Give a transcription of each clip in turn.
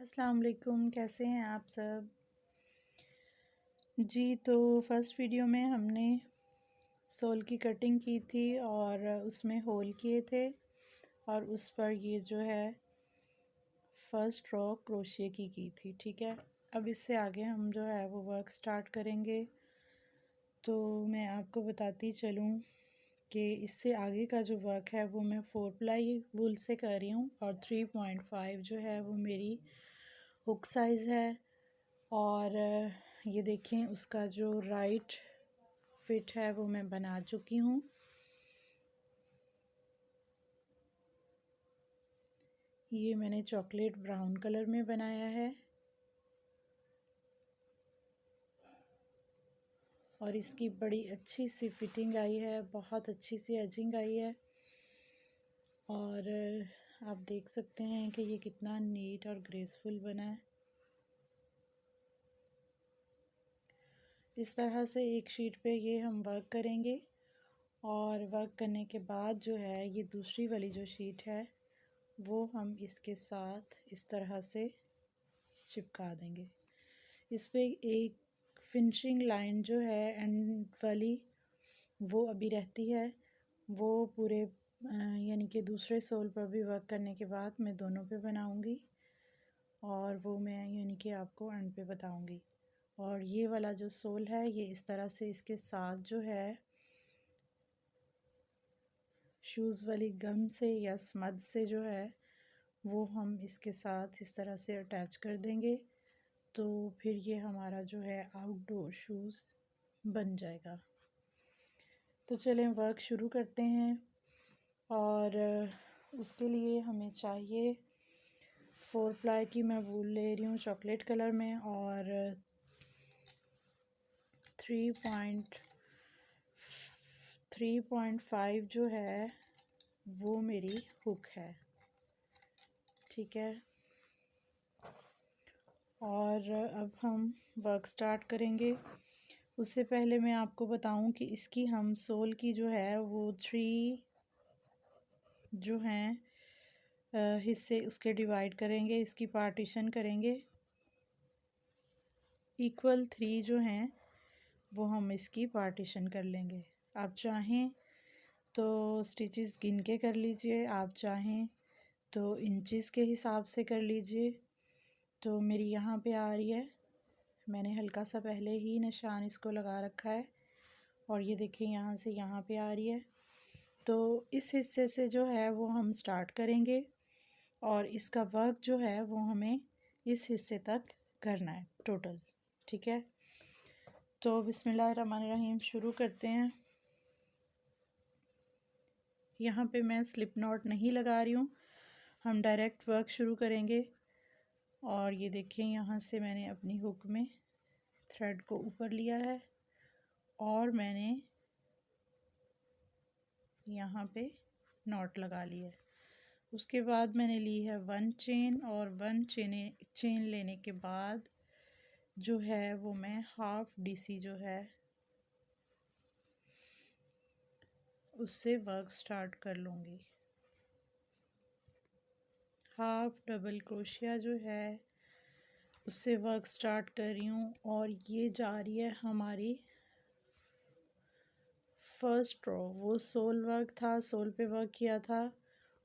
अस्सलाम वालेकुम, कैसे हैं आप सब। जी, तो फर्स्ट वीडियो में हमने सोल की कटिंग की थी और उसमें होल किए थे और उस पर ये जो है फर्स्ट रो क्रोशिया की थी। ठीक है, अब इससे आगे हम जो है वो वर्क स्टार्ट करेंगे। तो मैं आपको बताती चलूँ कि इससे आगे का जो वर्क है वो मैं 4 प्लाई वूल से कर रही हूँ और 3.5 जो है वो मेरी हुक साइज़ है। और ये देखें, उसका जो राइट फिट है वो मैं बना चुकी हूँ। ये मैंने चॉकलेट ब्राउन कलर में बनाया है और इसकी बड़ी अच्छी सी फिटिंग आई है, बहुत अच्छी सी एजिंग आई है। और आप देख सकते हैं कि ये कितना नीट और ग्रेसफुल बना है। इस तरह से एक शीट पे ये हम वर्क करेंगे और वर्क करने के बाद जो है ये दूसरी वाली जो शीट है वो हम इसके साथ इस तरह से चिपका देंगे। इस पे एक फिनिशिंग लाइन जो है एंड वाली वो अभी रहती है, वो पूरे यानी कि दूसरे सोल पर भी वर्क करने के बाद मैं दोनों पे बनाऊंगी और वो मैं यानी कि आपको एंड पे बताऊंगी। और ये वाला जो सोल है ये इस तरह से इसके साथ जो है शूज़ वाली गम से या स्मद से जो है वो हम इसके साथ इस तरह से अटैच कर देंगे, तो फिर ये हमारा जो है आउटडोर शूज़ बन जाएगा। तो चलें वर्क शुरू करते हैं। और उसके लिए हमें चाहिए 4 प्लाई की मैं वूल ले रही हूँ चॉकलेट कलर में और 3.5 जो है वो मेरी हुक है। ठीक है, और अब हम वर्क स्टार्ट करेंगे। उससे पहले मैं आपको बताऊं कि इसकी हम सोल की जो है वो 3 जो हैं हिस्से उसके डिवाइड करेंगे, इसकी पार्टीशन करेंगे। इक्वल 3 जो हैं वो हम इसकी पार्टीशन कर लेंगे। आप चाहें तो स्टिचेस गिन के कर लीजिए, आप चाहें तो इंचेस के हिसाब से कर लीजिए। तो मेरी यहाँ पे आ रही है, मैंने हल्का सा पहले ही निशान इसको लगा रखा है और ये देखिए यहाँ से यहाँ पे आ रही है। तो इस हिस्से से जो है वो हम स्टार्ट करेंगे और इसका वर्क जो है वो हमें इस हिस्से तक करना है टोटल। ठीक है, तो बिस्मिल्लाहिर्रहमानिर्रहीम शुरू करते हैं। यहाँ पे मैं स्लिप नॉट नहीं लगा रही हूँ, हम डायरेक्ट वर्क शुरू करेंगे। और ये देखें, यहाँ से मैंने अपनी हुक में थ्रेड को ऊपर लिया है और मैंने यहाँ पे नॉट लगा लिया है। उसके बाद मैंने ली है 1 चेन और 1 चेन लेने के बाद जो है वो मैं हाफ डीसी जो है उससे वर्क स्टार्ट कर लूँगी। हाफ डबल क्रोशिया जो है उससे वर्क स्टार्ट कर रही हूँ और ये जा रही है हमारी फर्स्ट रो। वो सोल वर्क था, सोल पे वर्क किया था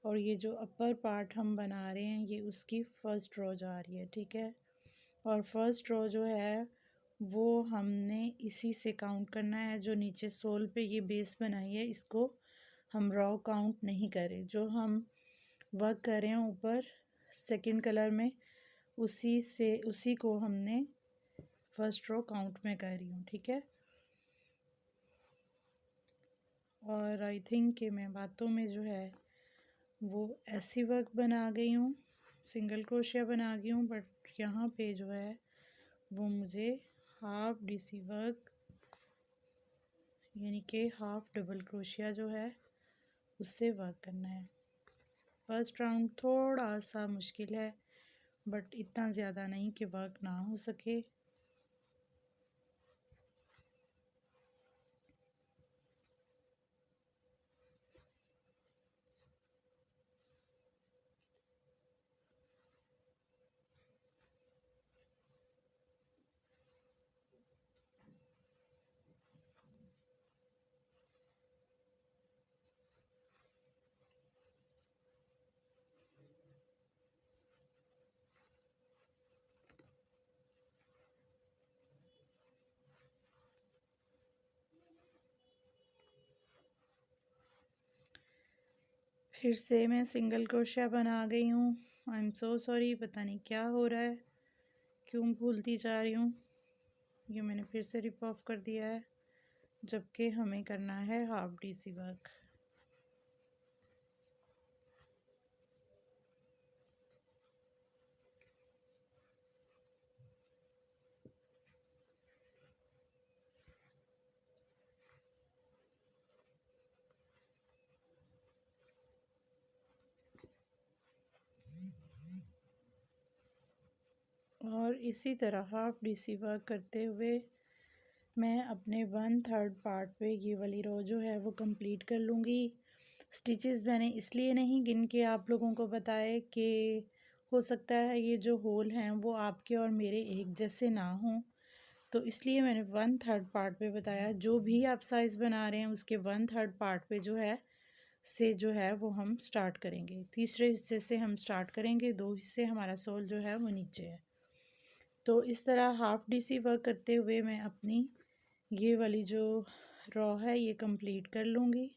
और ये जो अपर पार्ट हम बना रहे हैं ये उसकी फ़र्स्ट रो जा रही है। ठीक है, और फर्स्ट रो जो है वो हमने इसी से काउंट करना है। जो नीचे सोल पे ये बेस बनाई है इसको हम रो काउंट नहीं करें। जो हम वर्क कर रहे हैं ऊपर सेकंड कलर में उसी को हमने फर्स्ट रो काउंट में कर रही हूँ। ठीक है, और आई थिंक कि मैं बातों में जो है वो ऐसी वर्क बना गई हूँ, सिंगल क्रोशिया बना गई हूँ, बट यहाँ पे जो है वो मुझे हाफ डीसी वर्क यानी कि हाफ डबल क्रोशिया जो है उससे वर्क करना है। फर्स्ट राउंड थोड़ा सा मुश्किल है बट इतना ज़्यादा नहीं कि वर्क ना हो सके। फिर से मैं सिंगल क्रोशिया बना गई हूँ। आई एम सो सॉरी, पता नहीं क्या हो रहा है, क्यों भूलती जा रही हूँ। ये मैंने फिर से रिप ऑफ कर दिया है, जबकि हमें करना है हाफ डीसी वर्क। और इसी तरह हाफ डीसी वर्क करते हुए मैं अपने 1/3 पार्ट पे ये वाली रो जो है वो कंप्लीट कर लूँगी। स्टिचेस मैंने इसलिए नहीं गिन के आप लोगों को बताए कि हो सकता है ये जो होल हैं वो आपके और मेरे एक जैसे ना हों, तो इसलिए मैंने 1/3 पार्ट पे बताया। जो भी आप साइज़ बना रहे हैं उसके 1/3 पार्ट पे जो है से जो है वो हम स्टार्ट करेंगे। तीसरे हिस्से से हम स्टार्ट करेंगे, 2 हिस्से हमारा सोल जो है वो नीचे है। तो इस तरह हाफ डीसी वर्क करते हुए मैं अपनी ये वाली जो रॉ है ये कंप्लीट कर लूँगी।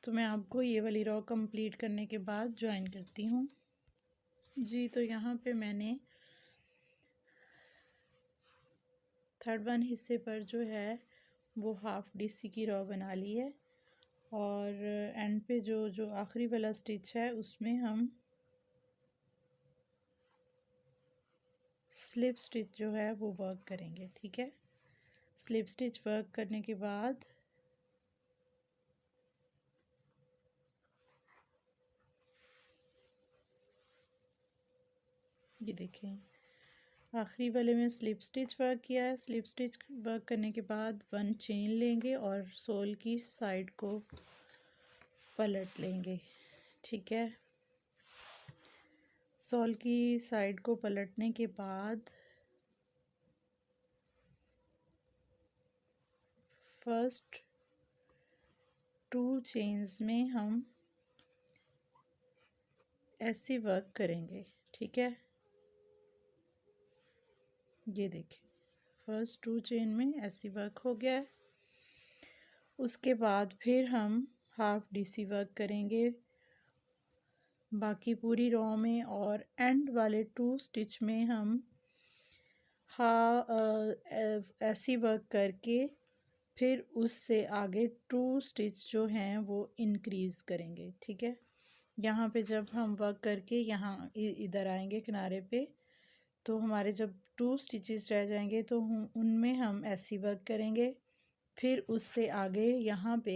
तो मैं आपको ये वाली रॉ कंप्लीट करने के बाद ज्वाइन करती हूँ जी। तो यहाँ पे मैंने 3rd हिस्से पर जो है वो हाफ डीसी की रॉ बना ली है, और एंड पे जो आखिरी वाला स्टिच है उसमें हम स्लिप स्टिच जो है वो वर्क करेंगे। ठीक है, स्लिप स्टिच वर्क करने के बाद ये देखें आखिरी वाले में स्लिप स्टिच वर्क किया है। स्लिप स्टिच वर्क करने के बाद 1 चेन लेंगे और सोल की साइड को पलट लेंगे। ठीक है, सोल की साइड को पलटने के बाद फर्स्ट 2 चेन्स में हम ऐसे वर्क करेंगे। ठीक है, ये देखिए फर्स्ट 2 चेन में ऐसी वर्क हो गया है। उसके बाद फिर हम हाफ डीसी वर्क करेंगे बाकी पूरी रो में, और एंड वाले 2 स्टिच में हम ऐसी वर्क करके फिर उससे आगे 2 स्टिच जो हैं वो इंक्रीज़ करेंगे। ठीक है, यहाँ पे जब हम वर्क करके यहाँ इधर आएंगे किनारे पे, तो हमारे जब 2 स्टिचेस रह जाएंगे तो उनमें हम ऐसी वर्क करेंगे। फिर उससे आगे यहाँ पे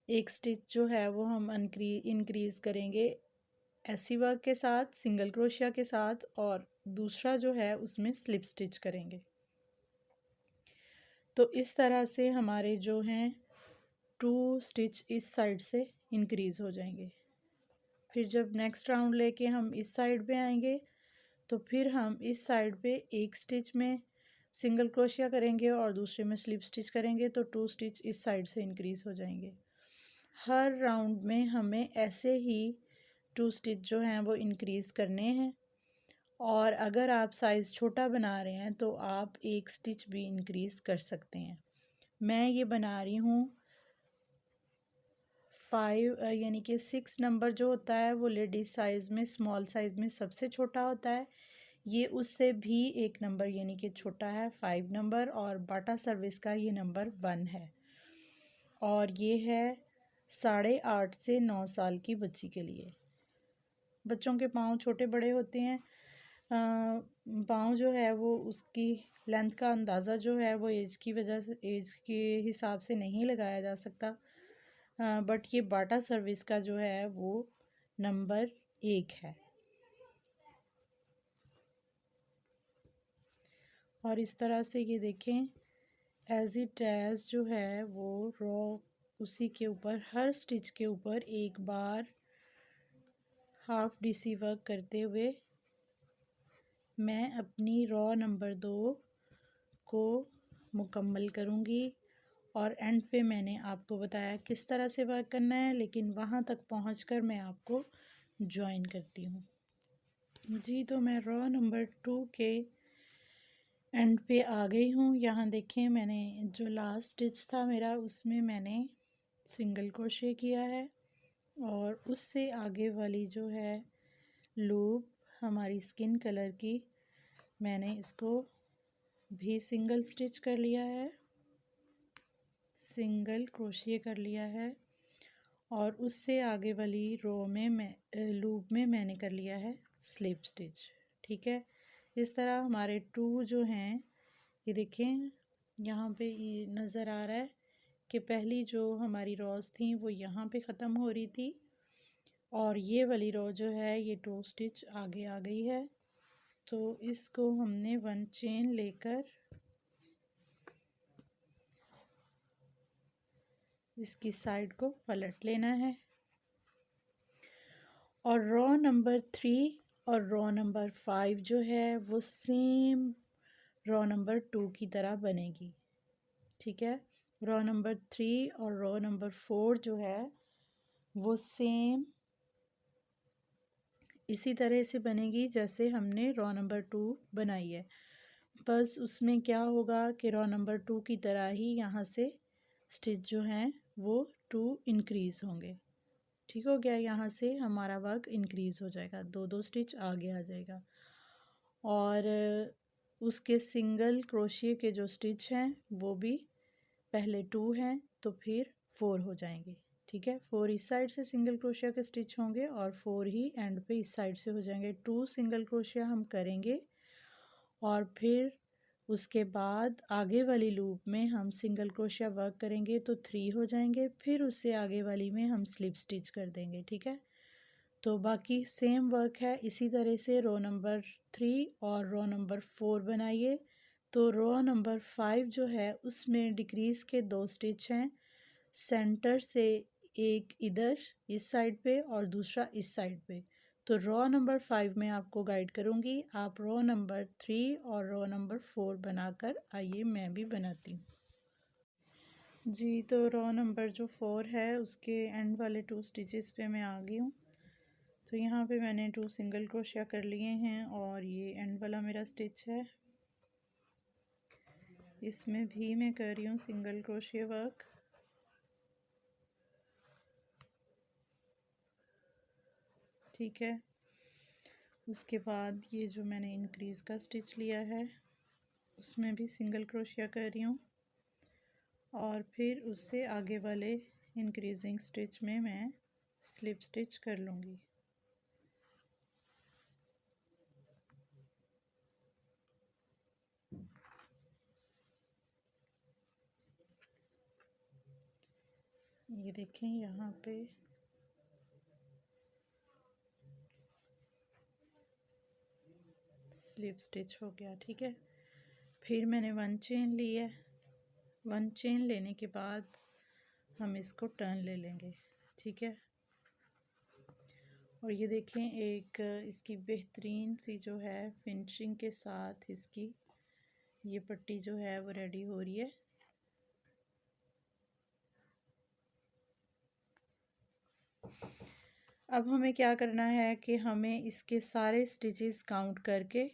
एक स्टिच जो है वो हम इंक्रीज़ करेंगे ऐसी वर्क के साथ, सिंगल क्रोशिया के साथ, और दूसरा जो है उसमें स्लिप स्टिच करेंगे। तो इस तरह से हमारे जो हैं 2 स्टिच इस साइड से इंक्रीज़ हो जाएंगे। फिर जब नेक्स्ट राउंड लेके हम इस साइड पे आएंगे तो फिर हम इस साइड पे एक स्टिच में सिंगल क्रोशिया करेंगे और दूसरे में स्लिप स्टिच करेंगे, तो 2 स्टिच इस साइड से इंक्रीज़ हो जाएंगे। हर राउंड में हमें ऐसे ही 2 स्टिच जो हैं वो इंक्रीज़ करने हैं, और अगर आप साइज़ छोटा बना रहे हैं तो आप एक स्टिच भी इंक्रीज़ कर सकते हैं। मैं ये बना रही हूँ 5 यानी कि 6 नंबर जो होता है वो लेडीज़ साइज़ में, स्मॉल साइज़ में सबसे छोटा होता है। ये उससे भी 1 नंबर यानी कि छोटा है, 5 नंबर, और बाटा सर्विस का ये नंबर 1 है। और ये है 8.5 से 9 साल की बच्ची के लिए। बच्चों के पाँव छोटे बड़े होते हैं, पाँव जो है वो उसकी लेंथ का अंदाज़ा जो है वो एज की वजह से, एज के हिसाब से नहीं लगाया जा सकता, बट ये बाटा सर्विस का जो है वो नंबर 1 है। और इस तरह से ये देखें एज इट एज जो है वो रॉ उसी के ऊपर, हर स्टिच के ऊपर एक बार हाफ डीसी वर्क करते हुए मैं अपनी रॉ नंबर 2 को मुकम्मल करूँगी। और एंड पे मैंने आपको बताया किस तरह से वर्क करना है, लेकिन वहाँ तक पहुँचकर मैं आपको ज्वाइन करती हूँ। जी तो मैं रो नंबर 2 के एंड पे आ गई हूँ। यहाँ देखें, मैंने जो लास्ट स्टिच था मेरा उसमें मैंने सिंगल क्रोशे किया है और उससे आगे वाली जो है लूप हमारी स्किन कलर की, मैंने इसको भी सिंगल स्टिच कर लिया है, सिंगल क्रोशे कर लिया है और उससे आगे वाली रो में लूप में मैंने कर लिया है स्लिप स्टिच। ठीक है, इस तरह हमारे 2 जो हैं, ये देखें यहाँ पे ये नज़र आ रहा है कि पहली जो हमारी रोज़ थी वो यहाँ पे ख़त्म हो रही थी और ये वाली रो जो है ये 2 स्टिच आगे आ गई है। तो इसको हमने 1 चेन लेकर इसकी साइड को पलट लेना है और रो नंबर 3 और रो नंबर 5 जो है वो सेम रो नंबर 2 की तरह बनेगी। ठीक है, रो नंबर 3 और रो नंबर 4 जो है वो सेम इसी तरह से बनेगी जैसे हमने रो नंबर 2 बनाई है। बस उसमें क्या होगा कि रो नंबर 2 की तरह ही यहाँ से स्टिच जो हैं वो 2 इंक्रीज़ होंगे। ठीक हो गया, यहाँ से हमारा वर्क इंक्रीज़ हो जाएगा, 2-2 स्टिच आगे आ जाएगा और उसके सिंगल क्रोशिया के जो स्टिच हैं वो भी पहले 2 हैं तो फिर 4 हो जाएंगे। ठीक है, 4 इस साइड से सिंगल क्रोशिया के स्टिच होंगे और 4 ही एंड पे इस साइड से हो जाएंगे। 2 सिंगल क्रोशिया हम करेंगे और फिर उसके बाद आगे वाली लूप में हम सिंगल क्रोशिया वर्क करेंगे तो 3 हो जाएंगे, फिर उससे आगे वाली में हम स्लिप स्टिच कर देंगे। ठीक है, तो बाकी सेम वर्क है। इसी तरह से रो नंबर 3 और रो नंबर 4 बनाइए। तो रो नंबर 5 जो है उसमें डिक्रीज़ के 2 स्टिच हैं, सेंटर से एक इधर इस साइड पे और दूसरा इस साइड पे। तो रो नंबर 5 में आपको गाइड करूँगी, आप रो नंबर 3 और रो नंबर 4 बनाकर आइए, मैं भी बनाती हूँ। जी तो रो नंबर जो 4 है उसके एंड वाले 2 स्टिचेस पे मैं आ गई हूँ। तो यहाँ पे मैंने 2 सिंगल क्रोशिया कर लिए हैं और ये एंड वाला मेरा स्टिच है, इसमें भी मैं कर रही हूँ सिंगल क्रोशिया वर्क। ठीक है, उसके बाद ये जो मैंने इंक्रीज़ का स्टिच लिया है उसमें भी सिंगल क्रोशिया कर रही हूँ और फिर उससे आगे वाले इंक्रीजिंग स्टिच में मैं स्लिप स्टिच कर लूँगी। ये देखें यहाँ पे स्लिप स्टिच हो गया। ठीक है, फिर मैंने 1 चेन ली है, 1 चेन लेने के बाद हम इसको टर्न ले लेंगे। ठीक है, और ये देखें एक इसकी बेहतरीन सी जो है फिनिशिंग के साथ इसकी ये पट्टी जो है वो रेडी हो रही है। अब हमें क्या करना है कि हमें इसके सारे स्टिचेस काउंट करके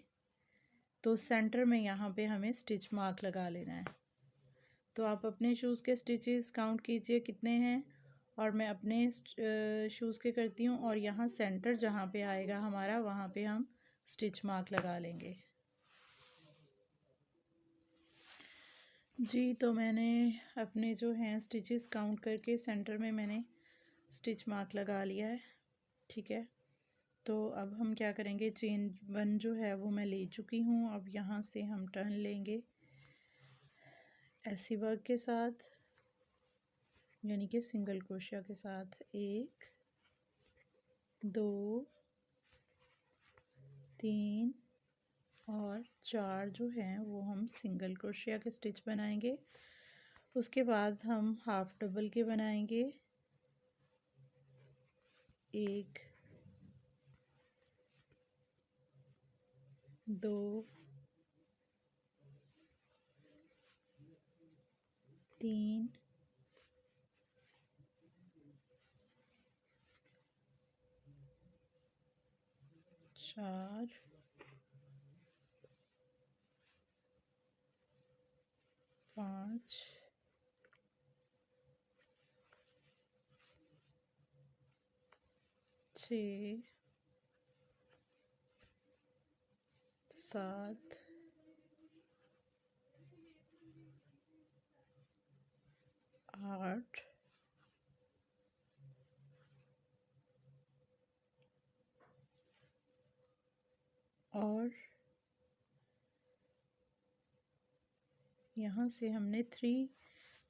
तो सेंटर में यहाँ पे हमें स्टिच मार्क लगा लेना है। तो आप अपने शूज़ के स्टिचेस काउंट कीजिए कितने हैं और मैं अपने शूज़ के करती हूँ और यहाँ सेंटर जहाँ पे आएगा हमारा वहाँ पे हम स्टिच मार्क लगा लेंगे। जी तो मैंने अपने जो हैं स्टिचेस काउंट करके सेंटर में मैंने स्टिच मार्क लगा लिया है। ठीक है, तो अब हम क्या करेंगे, चेन 1 जो है वो मैं ले चुकी हूँ। अब यहाँ से हम टर्न लेंगे ऐसी वर्क के साथ, यानी कि सिंगल क्रोशिया के साथ 1 2 3 और 4 जो हैं वो हम सिंगल क्रोशिया के स्टिच बनाएंगे। उसके बाद हम हाफ डबल के बनाएंगे, 1 2 3 4 5 6 7 8 और यहाँ से हमने 3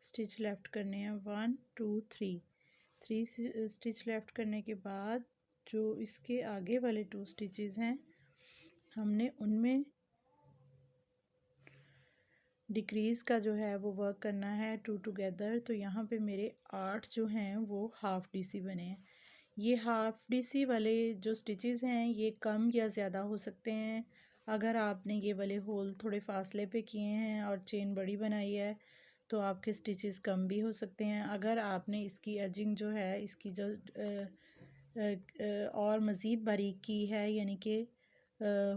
स्टिच लेफ़्ट करने हैं। 1 2 3 स्टिच लेफ़्ट करने के बाद जो इसके आगे वाले 2 स्टिचेस हैं हमने उनमें डिक्रीज़ का जो है वो वर्क करना है 2 टुगेदर। तो यहाँ पे मेरे 8 जो हैं वो हाफ़ DC बने हैं। ये हाफ़ DC वाले जो स्टिचेस हैं ये कम या ज़्यादा हो सकते हैं। अगर आपने ये वाले होल थोड़े फासले पे किए हैं और चेन बड़ी बनाई है तो आपके स्टिचेस कम भी हो सकते हैं। अगर आपने इसकी एजिंग जो है इसकी जो और मज़ीद बारीक की है यानी कि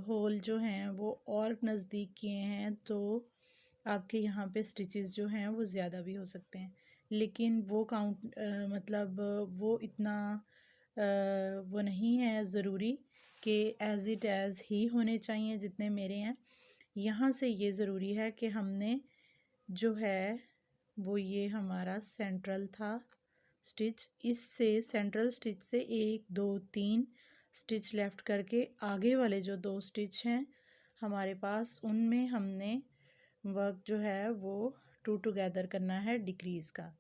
होल जो हैं वो और नज़दीक किए हैं तो आपके यहाँ पे स्टिचेस जो हैं वो ज़्यादा भी हो सकते हैं। लेकिन वो काउंट मतलब वो इतना वो नहीं है ज़रूरी कि एज़ इट एज़ ही होने चाहिए जितने मेरे हैं। यहाँ से ये ज़रूरी है कि हमने जो है वो ये हमारा सेंट्रल था स्टिच, इससे सेंट्रल स्टिच से 1 2 3 स्टिच लेफ़्ट करके आगे वाले जो 2 स्टिच हैं हमारे पास उनमें हमने वर्क जो है वो 2 टुगेदर करना है डिक्रीज़ का।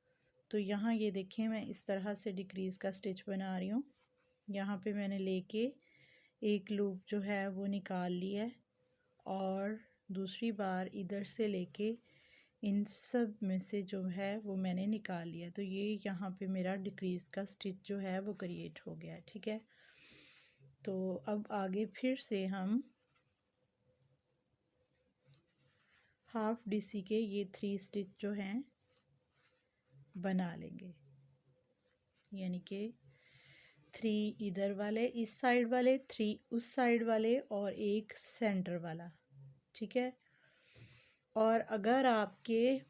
तो यहाँ ये देखें मैं इस तरह से डिक्रीज़ का स्टिच बना रही हूँ। यहाँ पे मैंने लेके एक लूप जो है वो निकाल लिया है और दूसरी बार इधर से लेके इन सब में से जो है वो मैंने निकाल लिया। तो ये यहाँ पे मेरा डिक्रीज़ का स्टिच जो है वो क्रिएट हो गया है। ठीक है, तो अब आगे फिर से हम हाफ़ DC के ये 3 स्टिच जो हैं बना लेंगे, यानी कि 3 इधर वाले इस साइड वाले, 3 उस साइड वाले और एक सेंटर वाला। ठीक है, और अगर आपके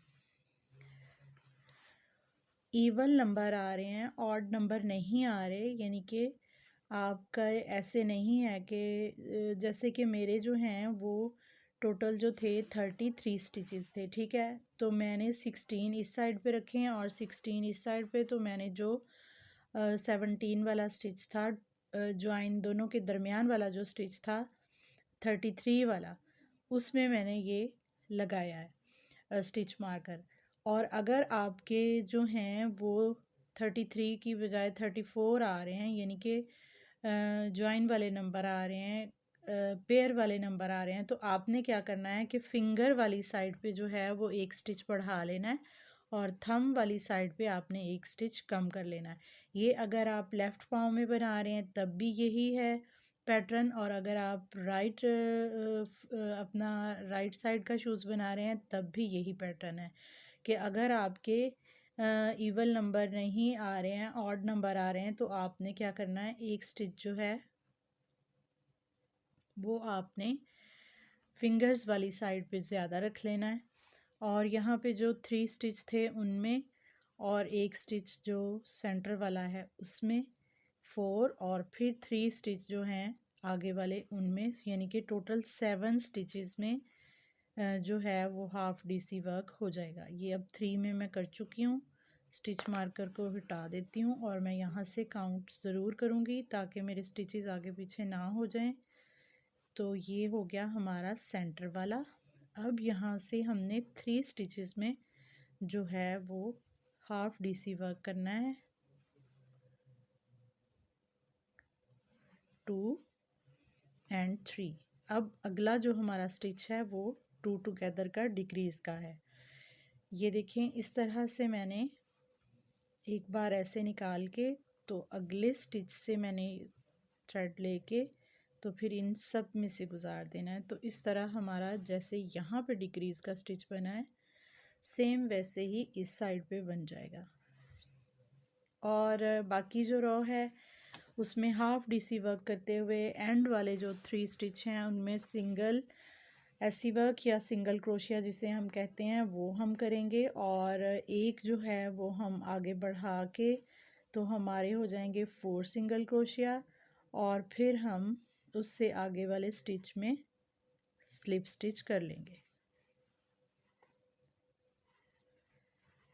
इवन नंबर आ रहे हैं ऑड नंबर नहीं आ रहे, यानी कि आपका ऐसे नहीं है कि जैसे कि मेरे जो हैं वो टोटल जो थे 33 स्टिचेस थे। ठीक है, तो मैंने 16 इस साइड पे रखे हैं और 16 इस साइड पे। तो मैंने जो 17 वाला स्टिच था जॉइन दोनों के दरमियान वाला जो स्टिच था 33 वाला, उसमें मैंने ये लगाया है स्टिच मार्कर। और अगर आपके जो हैं वो 33 की बजाय 34 आ रहे हैं, यानी कि जॉइन वाले नंबर आ रहे हैं, पेयर वाले नंबर आ रहे हैं, तो आपने क्या करना है कि फिंगर वाली साइड पे जो है वो एक स्टिच बढ़ा लेना है और थंब वाली साइड पे आपने एक स्टिच कम कर लेना है। ये अगर आप लेफ़्ट पाँव में बना रहे हैं तब भी यही है पैटर्न, और अगर आप अपना राइट साइड का शूज़ बना रहे हैं तब भी यही पैटर्न है कि अगर आपके इवन नंबर नहीं आ रहे हैं, ऑड नंबर आ रहे हैं, तो आपने क्या करना है एक स्टिच जो है वो आपने फिंगर्स वाली साइड पे ज़्यादा रख लेना है। और यहाँ पे जो 3 स्टिच थे उनमें और एक स्टिच जो सेंटर वाला है उसमें 4 और फिर 3 स्टिच जो हैं आगे वाले उनमें, यानी कि टोटल 7 स्टिचेस में जो है वो हाफ़ DC वर्क हो जाएगा। ये अब 3 में मैं कर चुकी हूँ। स्टिच मार्कर को हटा देती हूँ और मैं यहाँ से काउंट ज़रूर करूँगी ताकि मेरे स्टिचेस आगे पीछे ना हो जाएं। तो ये हो गया हमारा सेंटर वाला। अब यहाँ से हमने 3 स्टिचेस में जो है वो हाफ़ DC वर्क करना है। 2 एंड 3। अब अगला जो हमारा स्टिच है वो 2 टुगेदर का डिक्रीज़ का है। ये देखें इस तरह से मैंने एक बार ऐसे निकाल के तो अगले स्टिच से मैंने थ्रेड लेके तो फिर इन सब में से गुज़ार देना है। तो इस तरह हमारा जैसे यहाँ पे डिक्रीज़ का स्टिच बना है सेम वैसे ही इस साइड पे बन जाएगा। और बाकी जो रो है उसमें हाफ डीसी वर्क करते हुए एंड वाले जो 3 स्टिच हैं उनमें सिंगल एसी वर्क या सिंगल क्रोशिया जिसे हम कहते हैं वो हम करेंगे, और एक जो है वो हम आगे बढ़ा के तो हमारे हो जाएंगे 4 सिंगल क्रोशिया, और फिर हम उससे आगे वाले स्टिच में स्लिप स्टिच कर लेंगे।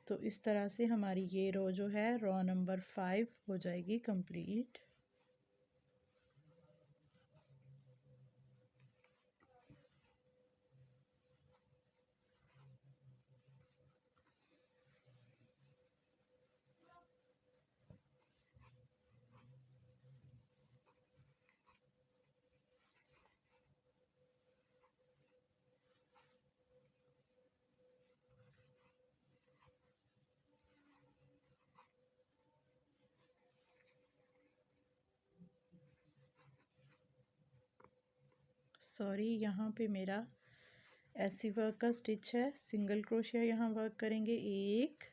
तो इस तरह से हमारी ये रो जो है रो नंबर 5 हो जाएगी कंप्लीट। सॉरी, यहाँ पे मेरा ऐसी वर्क का स्टिच है, सिंगल क्रोशिया यहाँ वर्क करेंगे 1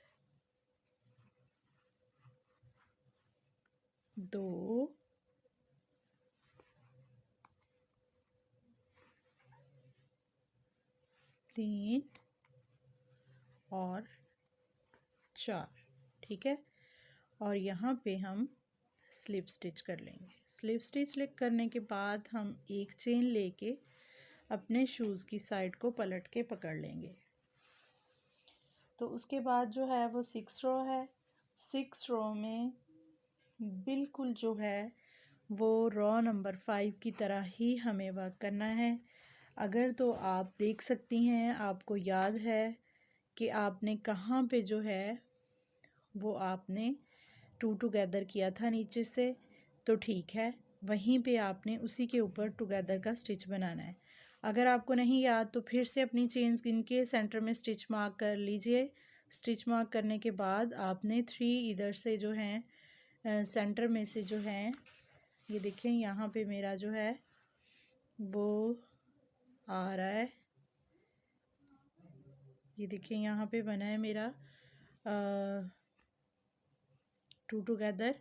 2 3 और 4, ठीक है। और यहाँ पे हम स्लिप स्टिच कर लेंगे। स्लिप स्टिच करने के बाद हम एक चेन लेके अपने शूज़ की साइड को पलट के पकड़ लेंगे। तो उसके बाद जो है वो 6 रो है। 6 रो में बिल्कुल जो है वो रो नंबर 5 की तरह ही हमें वर्क करना है। अगर तो आप देख सकती हैं, आपको याद है कि आपने कहाँ पे जो है वो आपने 2 टुगेदर किया था नीचे से, तो ठीक है, वहीं पे आपने उसी के ऊपर टुगेदर का स्टिच बनाना है। अगर आपको नहीं याद तो फिर से अपनी चेन स्किन के सेंटर में स्टिच मार्क कर लीजिए। स्टिच मार्क करने के बाद आपने 3 इधर से जो हैं सेंटर में से जो हैं, ये देखें यहाँ पे मेरा जो है वो आ रहा है, ये देखिए यहाँ पे बना है मेरा 2 टुगेदर,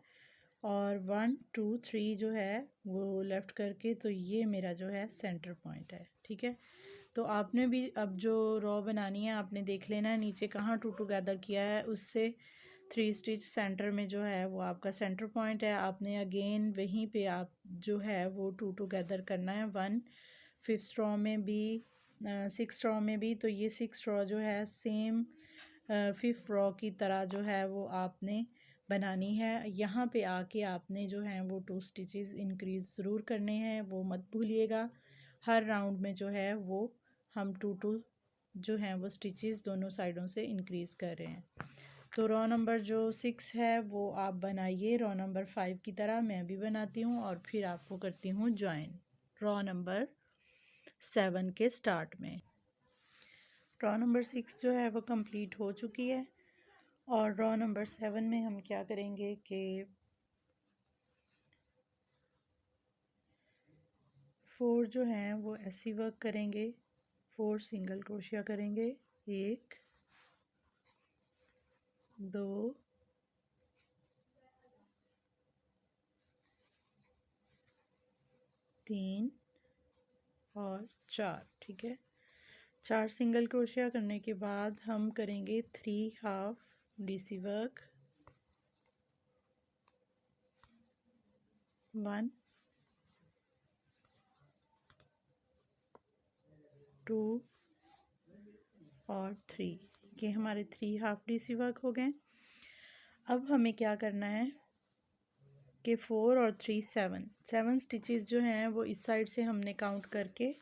और 1 2 3 जो है वो लेफ़्ट करके, तो ये मेरा जो है सेंटर पॉइंट है, ठीक है। तो आपने भी अब जो रो बनानी है आपने देख लेना है नीचे कहाँ 2 टुगेदर किया है, उससे 3 स्टिच सेंटर में जो है वो आपका सेंटर पॉइंट है। आपने अगेन वहीं पे आप जो है वो 2 टुगेदर करना है 1 5th रो में भी 6 रो में भी। तो ये 6 रो जो है सेम 5th रो की तरह जो है वो आपने बनानी है। यहाँ पे आके आपने जो है वो 2 स्टिचेस इंक्रीज़ ज़रूर करने हैं, वो मत भूलिएगा। हर राउंड में जो है वो हम 2 जो हैं वो स्टिचेस दोनों साइडों से इंक्रीज़ कर रहे हैं। तो रो नंबर जो 6 है वो आप बनाइए रो नंबर 5 की तरह, मैं भी बनाती हूँ और फिर आपको करती हूँ ज्वाइन रो नंबर 7 के स्टार्ट में। रो नंबर 6 जो है वो कंप्लीट हो चुकी है, और रो नंबर 7 में हम क्या करेंगे कि 4 जो हैं वो ऐसी वर्क करेंगे, 4 सिंगल क्रोशिया करेंगे, 1 2 3 और 4, ठीक है। 4 सिंगल क्रोशिया करने के बाद हम करेंगे 3 हाफ डीसी वर्क, 1 2 और 3, ये हमारे 3 हाफ डीसी वर्क हो गए। अब हमें क्या करना है कि 4 और 3 7 स्टिचेस जो हैं वो इस साइड से हमने काउंट करके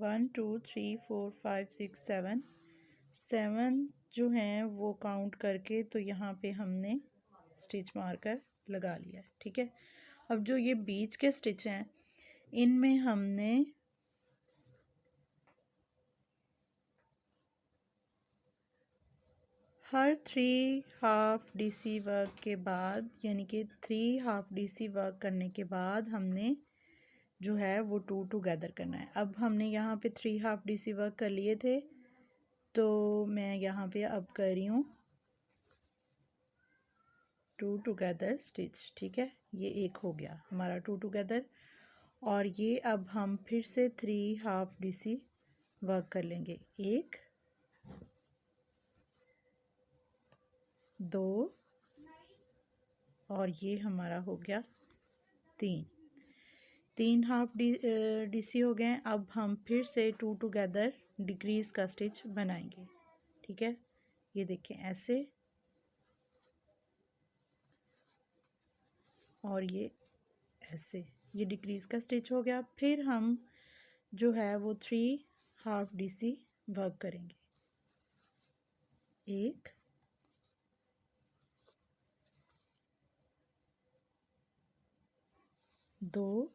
1 2 3 4 5 6 7 जो हैं वो काउंट करके तो यहाँ पे हमने स्टिच मार्कर लगा लिया है, ठीक है। अब जो ये बीच के स्टिच हैं इनमें हमने हर 3 हाफ डीसी वर्क के बाद, यानी कि 3 हाफ डीसी वर्क करने के बाद हमने जो है वो 2 टुगेदर करना है। अब हमने यहाँ पे 3 हाफ डीसी वर्क कर लिए थे, तो मैं यहाँ पे अब कर रही हूँ टू टुगेदर स्टिच। ठीक है, ये एक हो गया हमारा टू टुगेदर। और ये अब हम फिर से 3 हाफ DC वर्क कर लेंगे। 1 2 और ये हमारा हो गया 3 हाफ DC हो गए। अब हम फिर से टू टुगेदर डिक्रीज का स्टिच बनाएंगे। ठीक है, ये देखें ऐसे, और ये ऐसे, ये डिक्रीज का स्टिच हो गया। फिर हम जो है वो 3 हाफ DC वर्क करेंगे। 1 2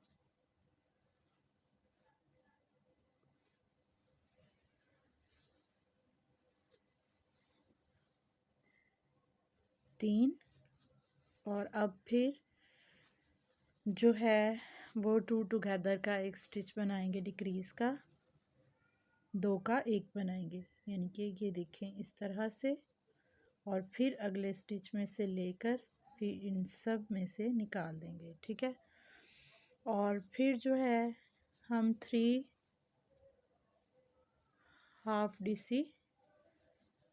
3 और अब फिर जो है वो टू टुगेदर का एक स्टिच बनाएंगे डिक्रीज का, 2 का एक बनाएंगे, यानी कि ये देखें इस तरह से। और फिर अगले स्टिच में से लेकर फिर इन सब में से निकाल देंगे। ठीक है, और फिर जो है हम 3 half DC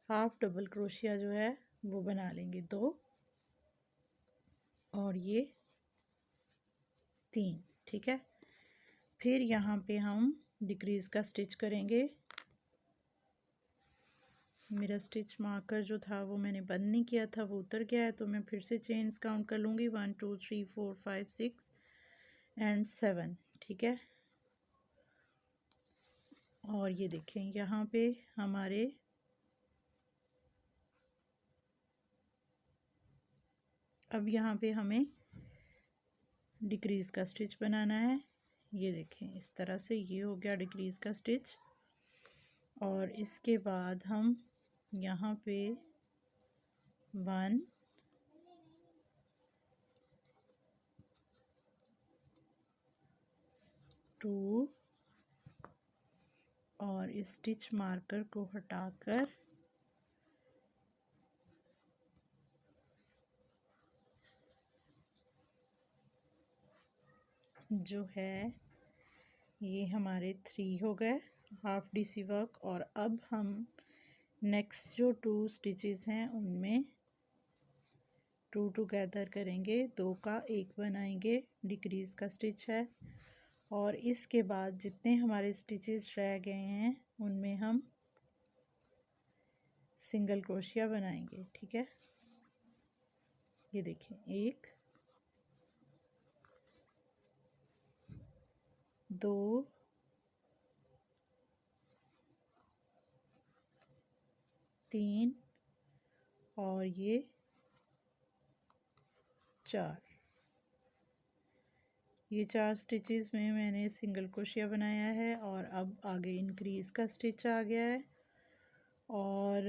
half double crochet जो है वो बना लेंगे, 2 और ये 3। ठीक है, फिर यहाँ पे हम डिक्रीज का स्टिच करेंगे। मेरा स्टिच मार्कर जो था वो मैंने बंद नहीं किया था, वो उतर गया है, तो मैं फिर से चेन्स काउंट कर लूँगी। 1 2 3 4 5 6 एंड 7। ठीक है, और ये देखें यहाँ पे हमारे अब यहाँ पे हमें डिक्रीज का स्टिच बनाना है। ये देखें इस तरह से, ये हो गया डिक्रीज का स्टिच। और इसके बाद हम यहाँ पे 1 2 और इस स्टिच मार्कर को हटाकर जो है ये हमारे 3 हो गए हाफ DC वर्क। और अब हम नेक्स्ट जो 2 स्टिचेस हैं उनमें टू टुगेदर करेंगे, 2 का एक बनाएंगे, डिक्रीज का स्टिच है। और इसके बाद जितने हमारे स्टिचेस रह गए हैं उनमें हम सिंगल क्रोशिया बनाएंगे। ठीक है, ये देखें 1 2 3 और ये 4। ये 4 स्टिचेस में मैंने सिंगल क्रोशिया बनाया है। और अब आगे इंक्रीज का स्टिच आ गया है। और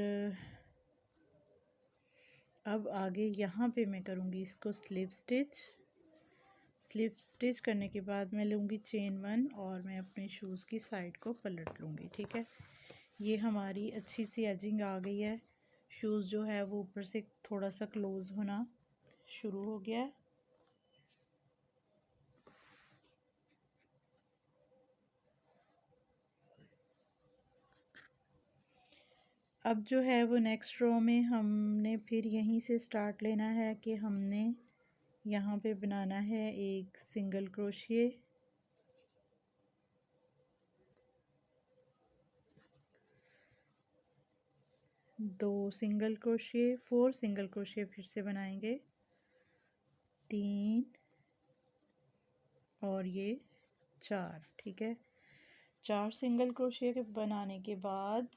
अब आगे यहाँ पे मैं करूँगी इसको स्लिप स्टिच करने के बाद मैं लूँगी चेन 1 और मैं अपने शूज़ की साइड को पलट लूँगी। ठीक है, ये हमारी अच्छी सी एजिंग आ गई है। शूज़ जो है वो ऊपर से थोड़ा सा क्लोज होना शुरू हो गया है। अब जो है वो नेक्स्ट रो में हमने फिर यहीं से स्टार्ट लेना है कि हमने यहाँ पे बनाना है एक single crochet, 2 single crochet, 4 single crochet फिर से बनाएंगे, 3 और ये 4। ठीक है, 4 सिंगल क्रोशिए के बनाने के बाद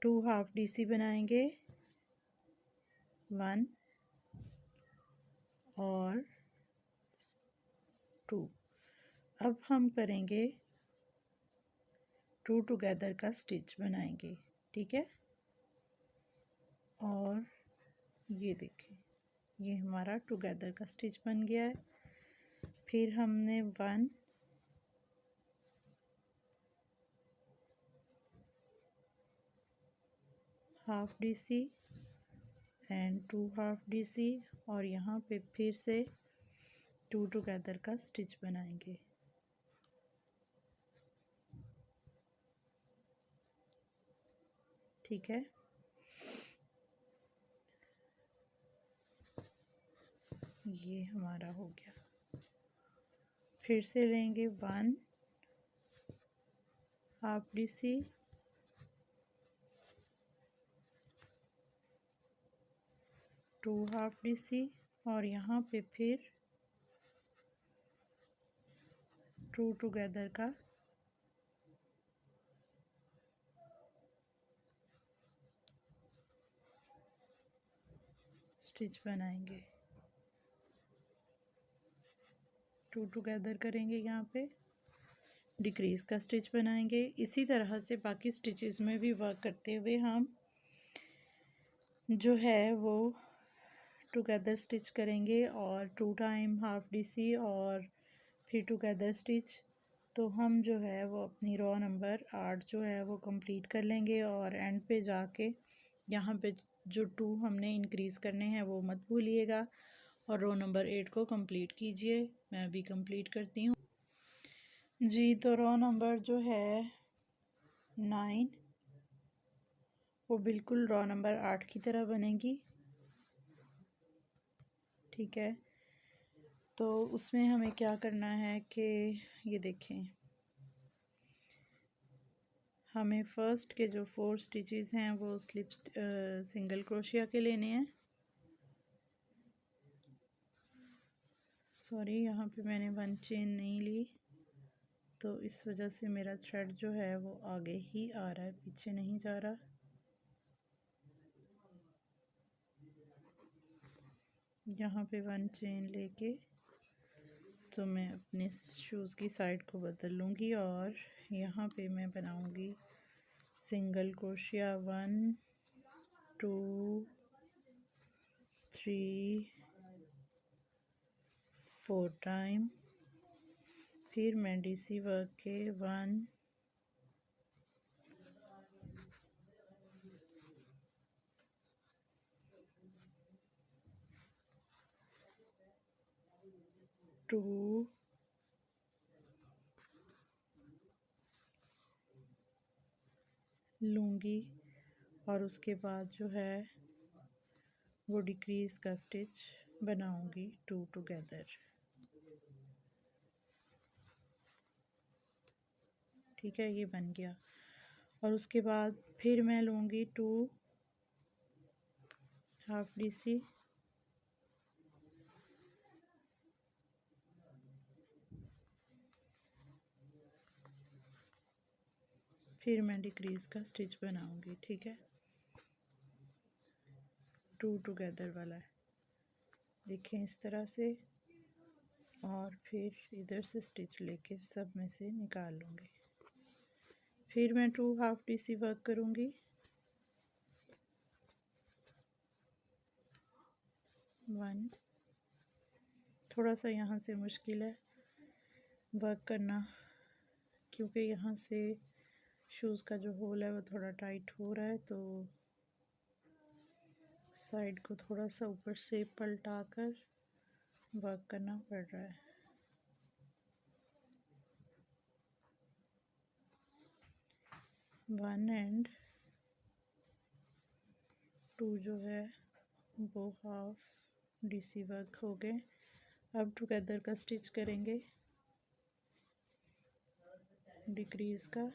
2 हाफ DC बनाएंगे, 1 और 2। अब हम करेंगे टू टुगेदर का स्टिच बनाएंगे। ठीक है, और ये देखें ये हमारा टुगेदर का स्टिच बन गया है। फिर हमने 1 half DC and 2 half DC, और यहाँ पे फिर से 2 टुगेदर का स्टिच बनाएंगे। ठीक है, ये हमारा हो गया। फिर से लेंगे 1 हाफ DC, 2 हाफ DC, और यहाँ पे फिर 2 टुगेदर का स्टिच बनाएंगे। 2 टुगेदर करेंगे, यहाँ पे डिक्रीज का स्टिच बनाएंगे। इसी तरह से बाकी स्टिचेस में भी वर्क करते हुए हम जो है वो टुगेदर स्टिच करेंगे, और 2 टाइम हाफ DC और फिर टुगेदर स्टिच। तो हम जो है वो अपनी रो नंबर 8 जो है वो कंप्लीट कर लेंगे, और एंड पे जाके यहाँ पे जो 2 हमने इंक्रीज़ करने हैं वो मत भूलिएगा, और रो नंबर 8 को कंप्लीट कीजिए। मैं अभी कंप्लीट करती हूँ जी। तो रो नंबर जो है 9 वो बिल्कुल रो नंबर 8 की तरह बनेगी। ठीक है, तो उसमें हमें क्या करना है कि ये देखें, हमें फ़र्स्ट के जो 4 स्टिचेस हैं वो स्लिप सिंगल क्रोशिया के लेने हैं। सॉरी, यहाँ पे मैंने 1 चेन नहीं ली, तो इस वजह से मेरा थ्रेड जो है वो आगे ही आ रहा है, पीछे नहीं जा रहा। यहाँ पे 1 चेन लेके तो मैं अपने शूज़ की साइड को बदल लूँगी, और यहाँ पे मैं बनाऊँगी सिंगल क्रोशिया 1 2 3 4 टाइम। फिर मैं DC वर्क के 1 2 लूँगी, और उसके बाद जो है वो डिक्रीज़ का स्टिच बनाऊँगी 2 टुगेदर। ठीक है, ये बन गया, और उसके बाद फिर मैं लूँगी 2 हाफ DC, फिर मैं डिक्रीज़ का स्टिच बनाऊँगी। ठीक है, 2 टुगेदर वाला है, देखें इस तरह से, और फिर इधर से स्टिच लेके सब में से निकाल लूँगी। फिर मैं 2 हाफ DC वर्क करूँगी, 1। थोड़ा सा यहाँ से मुश्किल है वर्क करना, क्योंकि यहाँ से शूज़ का जो होल है वो थोड़ा टाइट हो रहा है, तो साइड को थोड़ा सा ऊपर से पलटा कर वर्क करना पड़ रहा है। वन एंड 2 जो है वो हाफ DC वर्क हो गए। अब टुगेदर का स्टिच करेंगे डिक्रीज़ का।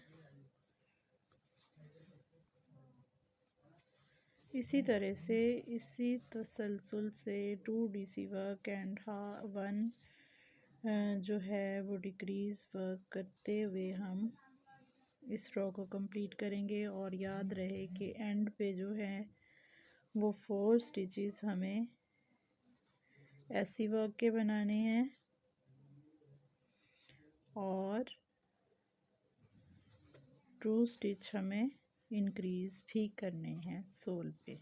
इसी तरह से इसी तसलसल से 2 DC वर्क एंड 1 जो है वो डिक्रीज़ वर्क करते हुए हम इस रो को कंप्लीट करेंगे। और याद रहे कि एंड पे जो है वो 4 स्टिचेस हमें ऐसी वर्क के बनाने हैं, और 2 स्टिच हमें इंक्रीज़ भी करने हैं सोल पे।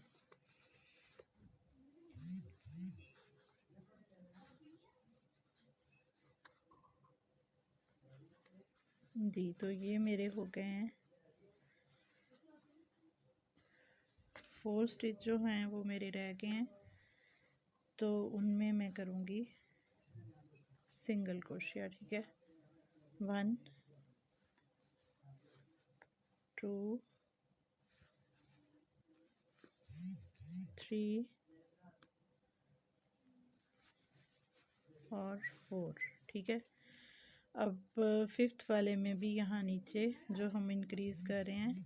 जी, तो ये मेरे हो गए हैं 4 स्टिच जो हैं वो मेरे रह गए हैं, तो उनमें मैं करूँगी सिंगल क्रोशिया। ठीक है, 1 2 3 और 4। ठीक है, अब 5th वाले में भी यहाँ नीचे जो हम इंक्रीज़ कर रहे हैं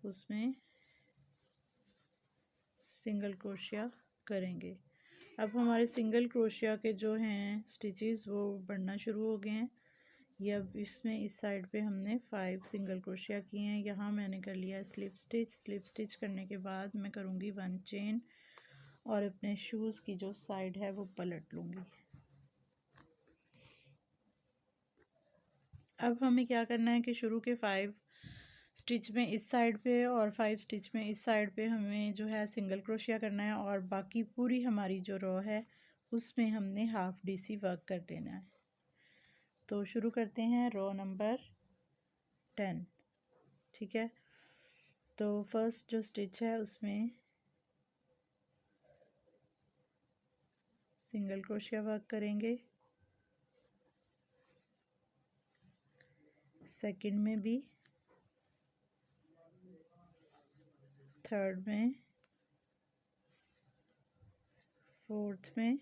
उसमें सिंगल क्रोशिया करेंगे। अब हमारे सिंगल क्रोशिया के जो हैं स्टिचेस वो बढ़ना शुरू हो गए हैं। ये अब इसमें इस साइड पे हमने 5 सिंगल क्रोशिया किए हैं। यहाँ मैंने कर लिया स्लिप स्टिच। स्लिप स्टिच करने के बाद मैं करूँगी 1 चेन और अपने शूज़ की जो साइड है वो पलट लूँगी। अब हमें क्या करना है कि शुरू के 5 स्टिच में इस साइड पे और 5 स्टिच में इस साइड पे हमें जो है सिंगल क्रोशिया करना है, और बाकी पूरी हमारी जो रो है उसमें हमने हाफ डीसी वर्क कर देना है। तो शुरू करते हैं रो नंबर 10। ठीक है, तो फर्स्ट जो स्टिच है उसमें सिंगल क्रोशिया वर्क करेंगे, सेकंड में भी, थर्ड में, फोर्थ में,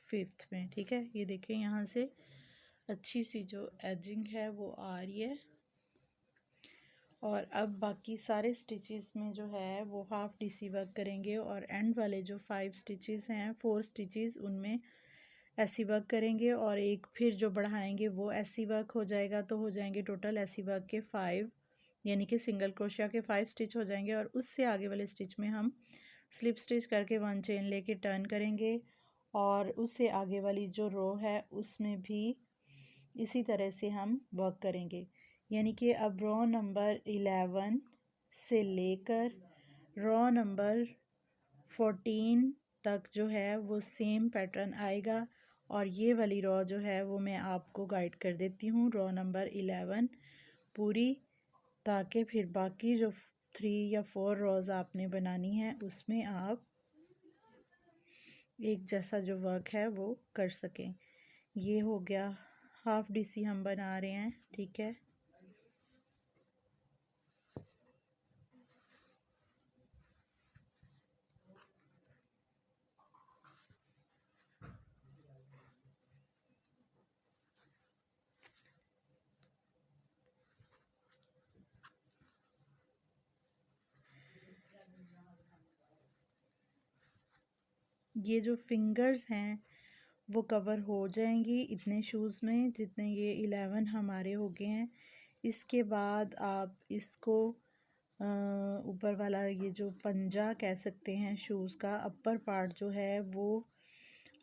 फिफ्थ में। ठीक है, ये देखें यहाँ से अच्छी सी जो एजिंग है वो आ रही है। और अब बाकी सारे स्टिचेस में जो है वो हाफ डीसी वर्क करेंगे, और एंड वाले जो 5 स्टिचेस हैं 4 स्टिचेस उनमें ऐसी वर्क करेंगे, और एक फिर जो बढ़ाएंगे वो ऐसी वर्क हो जाएगा। तो हो जाएंगे टोटल ऐसी वर्क के 5, यानी कि सिंगल क्रोशिया के 5 स्टिच हो जाएंगे। और उससे आगे वाले स्टिच में हम स्लिप स्टिच करके 1 चेन लेके टर्न करेंगे, और उससे आगे वाली जो रो है उसमें भी इसी तरह से हम वर्क करेंगे। यानी कि अब रो नंबर 11 से लेकर रो नंबर 14 तक जो है वो सेम पैटर्न आएगा। और ये वाली रो जो है वो मैं आपको गाइड कर देती हूँ, रो नंबर 11 पूरी, ताकि फिर बाकी जो 3 या 4 रोज़ आपने बनानी है उसमें आप एक जैसा जो वर्क है वो कर सकें। ये हो गया, हाफ डीसी हम बना रहे हैं। ठीक है, ये जो फिंगर्स हैं वो कवर हो जाएंगी इतने शूज़ में जितने ये 11 हमारे हो गए हैं। इसके बाद आप इसको ऊपर वाला ये जो पंजा कह सकते हैं शूज़ का अपर पार्ट जो है वो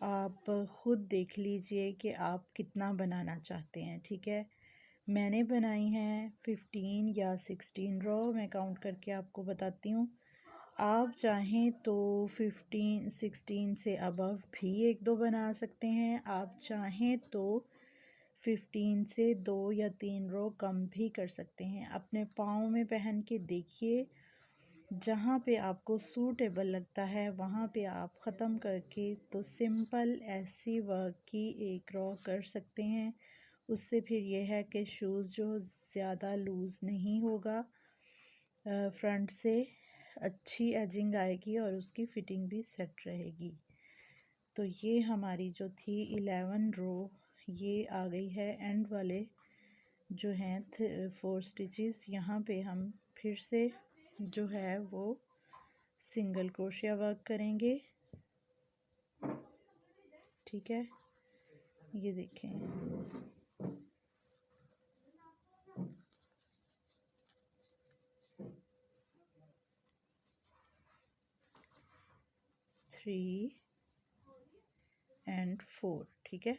आप ख़ुद देख लीजिए कि आप कितना बनाना चाहते हैं। ठीक है, मैंने बनाई हैं 15 या 16 रो, मैं काउंट करके आपको बताती हूँ। आप चाहें तो 15 16 से अबव भी 1-2 बना सकते हैं। आप चाहें तो 15 से 2 या 3 रो कम भी कर सकते हैं। अपने पाँव में पहन के देखिए, जहाँ पे आपको सूटेबल लगता है वहाँ पे आप ख़त्म करके तो सिंपल ऐसी वर्क की एक रो कर सकते हैं। उससे फिर ये है कि शूज़ जो ज़्यादा लूज़ नहीं होगा, फ्रंट से अच्छी एजिंग आएगी और उसकी फ़िटिंग भी सेट रहेगी। तो ये हमारी जो थी 11 रो ये आ गई है। एंड वाले जो हैं 4 स्टिचेस, यहाँ पे हम फिर से जो है वो सिंगल क्रोशिया वर्क करेंगे। ठीक है, ये देखें, थ्री एंड 4। ठीक है,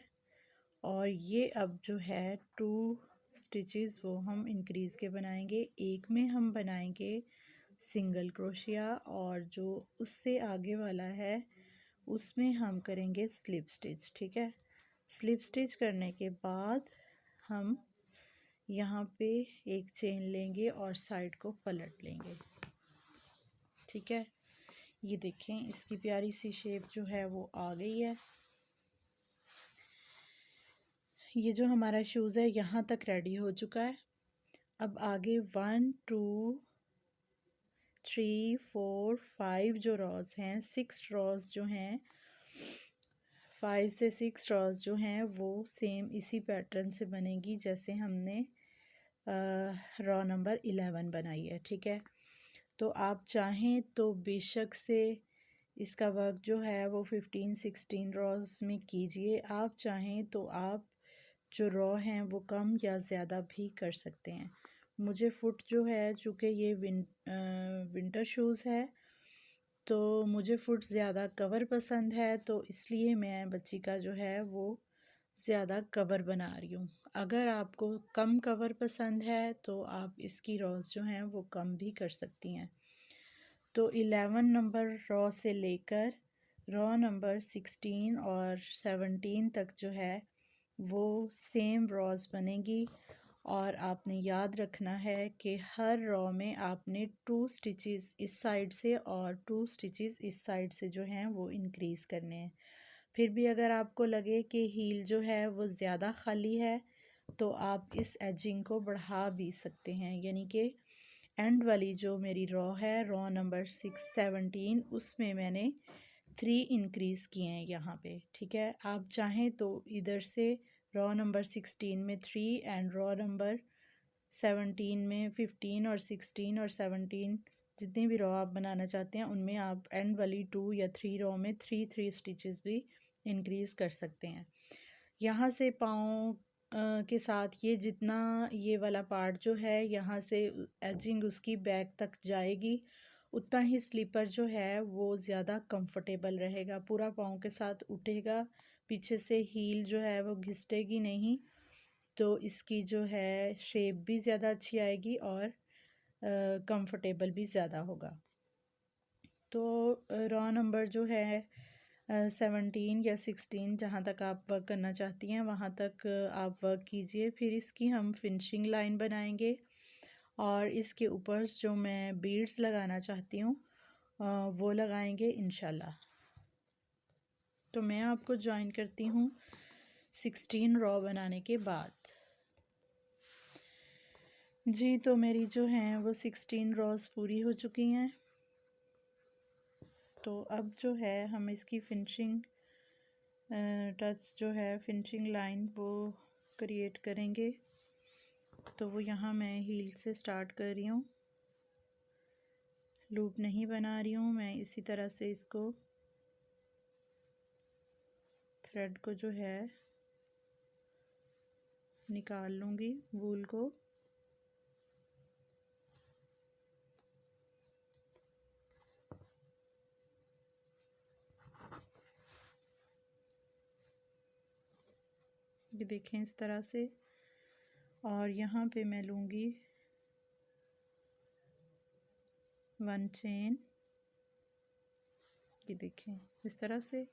और ये अब जो है 2 स्टिचेस वो हम इंक्रीज़ के बनाएंगे। एक में हम बनाएंगे सिंगल क्रोशिया, और जो उससे आगे वाला है उसमें हम करेंगे स्लिप स्टिच। ठीक है, स्लिप स्टिच करने के बाद हम यहाँ पे एक चेन लेंगे और साइड को पलट लेंगे। ठीक है, ये देखें इसकी प्यारी सी शेप जो है वो आ गई है। ये जो हमारा शूज़ है यहाँ तक रेडी हो चुका है। अब आगे 1 2 3 4 5 जो रॉज हैं, 6 रॉज जो हैं, 5 से 6 रॉज जो हैं वो सेम इसी पैटर्न से बनेगी जैसे हमने रॉ नंबर 11 बनाई है। ठीक है, तो आप चाहें तो बेशक से इसका वर्क जो है वो 15-16 रॉज में कीजिए। आप चाहें तो आप जो रॉ हैं वो कम या ज़्यादा भी कर सकते हैं। मुझे फुट जो है, चूँकि ये विंटर शूज़ है तो मुझे फुट ज़्यादा कवर पसंद है, तो इसलिए मैं बच्ची का जो है वो ज़्यादा कवर बना रही हूँ। अगर आपको कम कवर पसंद है तो आप इसकी रॉज जो हैं वो कम भी कर सकती हैं। तो 11 नंबर रॉ से लेकर रॉ नंबर 16 और 17 तक जो है वो सेम रॉज बनेगी। और आपने याद रखना है कि हर रॉ में आपने 2 स्टिचेस इस साइड से और 2 स्टिचेस इस साइड से जो हैं वो इंक्रीज़ करने हैं। फिर भी अगर आपको लगे कि हील जो है वो ज़्यादा खाली है तो आप इस एजिंग को बढ़ा भी सकते हैं, यानी कि एंड वाली जो मेरी रॉ है, रॉ नंबर 17 उसमें मैंने 3 इंक्रीज़ किए हैं यहाँ पे। ठीक है, आप चाहें तो इधर से रॉ नंबर 16 में 3 एंड रॉ नंबर 17 में 15 और 16 और 17 जितनी भी रॉ आप बनाना चाहते हैं उनमें आप एंड वाली 2 या 3 रॉ में 3 स्टिचेस भी इंक्रीज़ कर सकते हैं। यहाँ से पाँव के साथ ये जितना ये वाला पार्ट जो है यहाँ से एजिंग उसकी बैक तक जाएगी, उतना ही स्लीपर जो है वो ज़्यादा कंफर्टेबल रहेगा, पूरा पाँव के साथ उठेगा, पीछे से हील जो है वो घिसटेगी नहीं, तो इसकी जो है शेप भी ज़्यादा अच्छी आएगी और कंफर्टेबल भी ज़्यादा होगा। तो रॉ नंबर जो है 17 या 16 जहाँ तक आप वर्क करना चाहती हैं वहाँ तक आप वर्क कीजिए। फिर इसकी हम फिनिशिंग लाइन बनाएंगे और इसके ऊपर जो मैं बीड्स लगाना चाहती हूँ वो लगाएंगे इंशाल्लाह। तो मैं आपको ज्वाइन करती हूँ 16 रॉ बनाने के बाद। जी, तो मेरी जो हैं वो 16 रॉज पूरी हो चुकी हैं। तो अब जो है हम इसकी फिनिशिंग टच जो है, फिनिशिंग लाइन वो क्रिएट करेंगे। तो वो यहाँ मैं हील से स्टार्ट कर रही हूँ, लूप नहीं बना रही हूँ मैं, इसी तरह से इसको थ्रेड को जो है निकाल लूँगी वूल को। ये देखें इस तरह से, और यहाँ पे मैं लूँगी 1 चेन, ये देखें इस तरह से,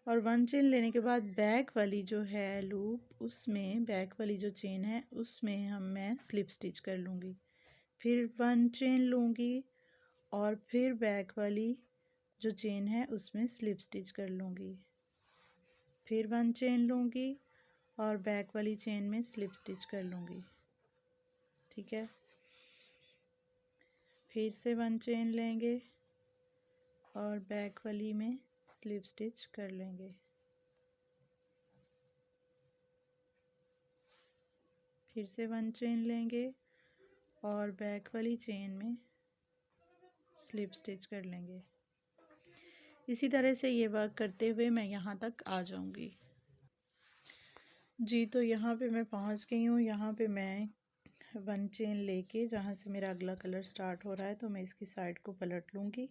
और 1 चेन लेने के बाद बैक वाली जो है लूप, उसमें बैक वाली जो चेन है उसमें मैं स्लिप स्टिच कर लूँगी। फिर 1 चेन लूँगी और फिर बैक वाली जो चेन है उसमें स्लिप स्टिच कर लूँगी। फिर 1 चेन लूँगी और बैक वाली चेन में स्लिप स्टिच कर लूँगी। ठीक है, फिर से 1 चेन लेंगे और बैक वाली में स्लिप स्टिच कर लेंगे। फिर से 1 चेन लेंगे और बैक वाली चेन में स्लिप स्टिच कर लेंगे। इसी तरह से ये वर्क करते हुए मैं यहाँ तक आ जाऊँगी। जी, तो यहाँ पे मैं पहुँच गई हूँ। यहाँ पे मैं 1 चेन लेके जहाँ से मेरा अगला कलर स्टार्ट हो रहा है तो मैं इसकी साइड को पलट लूँगी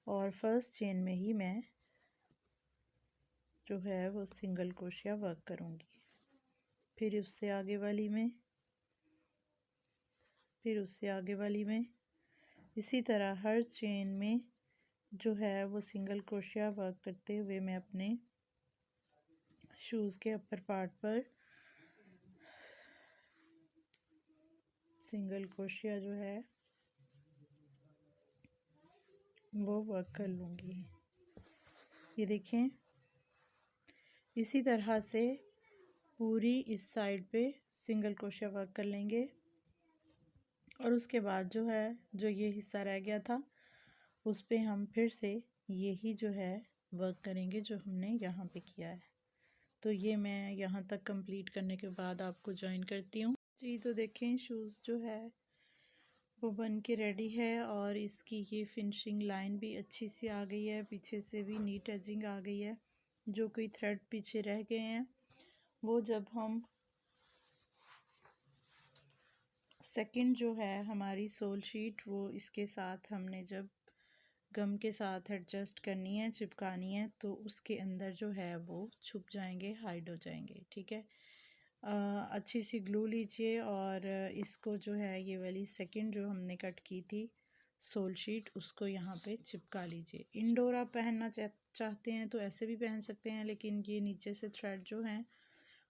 और फर्स्ट चेन में ही मैं जो है वो सिंगल क्रोशिया वर्क करूँगी। फिर उससे आगे वाली में, फिर उससे आगे वाली में, इसी तरह हर चेन में जो है वो सिंगल क्रोशिया वर्क करते हुए मैं अपने शूज़ के अपर पार्ट पर सिंगल क्रोशिया जो है वो वर्क कर लूँगी। ये देखें, इसी तरह से पूरी इस साइड पे सिंगल क्रोशिया वर्क कर लेंगे। और उसके बाद जो है, जो ये हिस्सा रह गया था उस पे हम फिर से यही जो है वर्क करेंगे जो हमने यहाँ पे किया है। तो ये मैं यहाँ तक कंप्लीट करने के बाद आपको ज्वाइन करती हूँ जी। तो देखें, शूज़ जो है वो बन के रेडी है और इसकी ये फिनिशिंग लाइन भी अच्छी सी आ गई है, पीछे से भी नीट एजिंग आ गई है। जो कोई थ्रेड पीछे रह गए हैं वो जब हम सेकंड जो है हमारी सोल शीट, वो इसके साथ हमने जब गम के साथ एडजस्ट करनी है, चिपकानी है, तो उसके अंदर जो है वो छुप जाएंगे, हाइड हो जाएंगे। ठीक है, अच्छी सी ग्लू लीजिए और इसको जो है ये वाली सेकंड जो हमने कट की थी सोल शीट, उसको यहाँ पे चिपका लीजिए। इंडोर आप पहनना चाहते हैं तो ऐसे भी पहन सकते हैं, लेकिन ये नीचे से थ्रेड जो हैं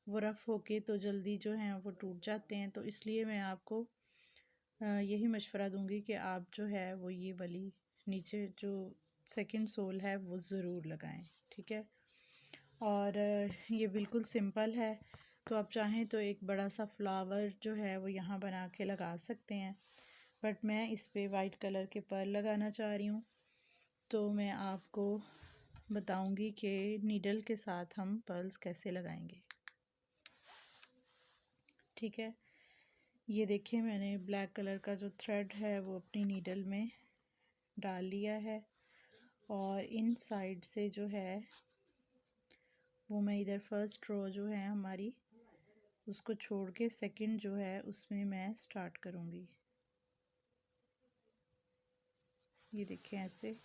वो रफ़ होके तो जल्दी जो हैं वो टूट जाते हैं। तो इसलिए मैं आपको यही मशवरा दूंगी कि आप जो है वो ये वाली नीचे जो सेकंड सोल है वो ज़रूर लगाएं। ठीक है, और ये बिल्कुल सिंपल है। तो आप चाहें तो एक बड़ा सा फ्लावर जो है वो यहाँ बना के लगा सकते हैं, बट मैं इस पे वाइट कलर के पर्ल लगाना चाह रही हूँ। तो मैं आपको बताऊंगी कि नीडल के साथ हम पर्ल्स कैसे लगाएंगे। ठीक है, ये देखिए, मैंने ब्लैक कलर का जो थ्रेड है वो अपनी नीडल में डाल लिया है और इन साइड से जो है वो मैं इधर फर्स्ट रो जो है हमारी उसको छोड़ के सेकंड जो है उसमें मैं स्टार्ट करूँगी। ये देखिए ऐसे।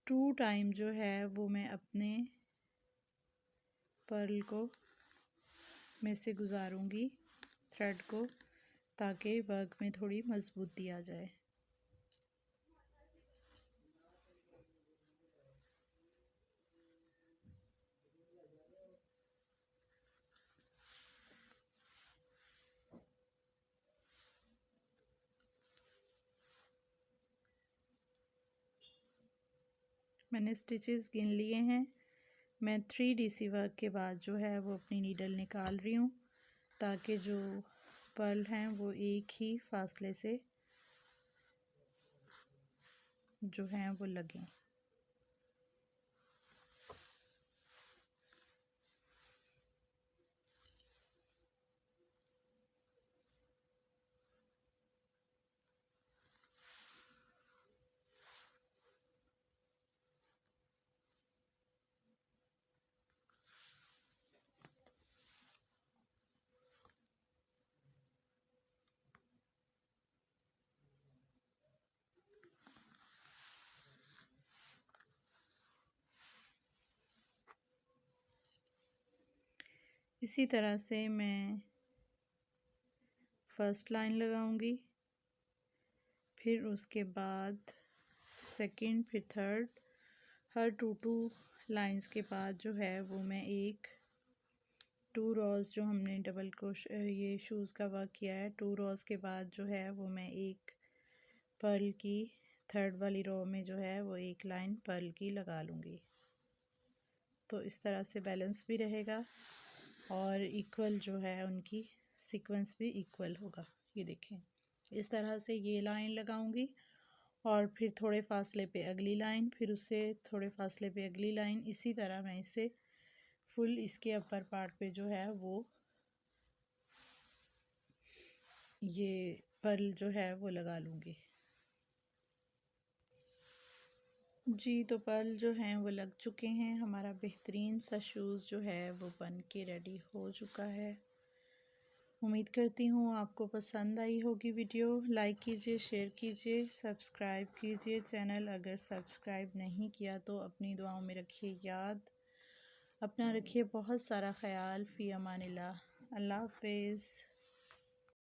टू टाइम जो है वो मैं अपने पर्ल को में से गुजारूंगी थ्रेड को, ताकि वर्क में थोड़ी मजबूती आ जाए। मैंने स्टिचेस गिन लिए हैं। मैं 3 DC वर्क के बाद जो है वो अपनी नीडल निकाल रही हूँ, ताकि जो पर्ल हैं वो एक ही फासले से जो हैं वो लगें। इसी तरह से मैं फर्स्ट लाइन लगाऊंगी, फिर उसके बाद सेकंड, फिर थर्ड। हर टू लाइंस के बाद जो है वो मैं एक 2 रॉज जो हमने डबल ये शूज़ का वर्क किया है, 2 रॉज के बाद जो है वो मैं एक पर्ल की थर्ड वाली रो में जो है वो एक लाइन पर्ल की लगा लूँगी। तो इस तरह से बैलेंस भी रहेगा और इक्वल जो है उनकी सीक्वेंस भी इक्वल होगा। ये देखें, इस तरह से ये लाइन लगाऊंगी और फिर थोड़े फासले पे अगली लाइन, फिर उससे थोड़े फासले पे अगली लाइन। इसी तरह मैं इसे फुल इसके अपर पार्ट पे जो है वो ये पर्ल जो है वो लगा लूँगी जी। तो पर्ल जो हैं वो लग चुके हैं। हमारा बेहतरीन सा शूज़ जो है वो बन के रेडी हो चुका है। उम्मीद करती हूँ आपको पसंद आई होगी वीडियो। लाइक कीजिए, शेयर कीजिए, सब्सक्राइब कीजिए चैनल। अगर सब्सक्राइब नहीं किया तो अपनी दुआओं में रखिए याद। अपना रखिए बहुत सारा ख्याल। फ़ी अमानिल्लाह। अल्लाह हाफ़िज़।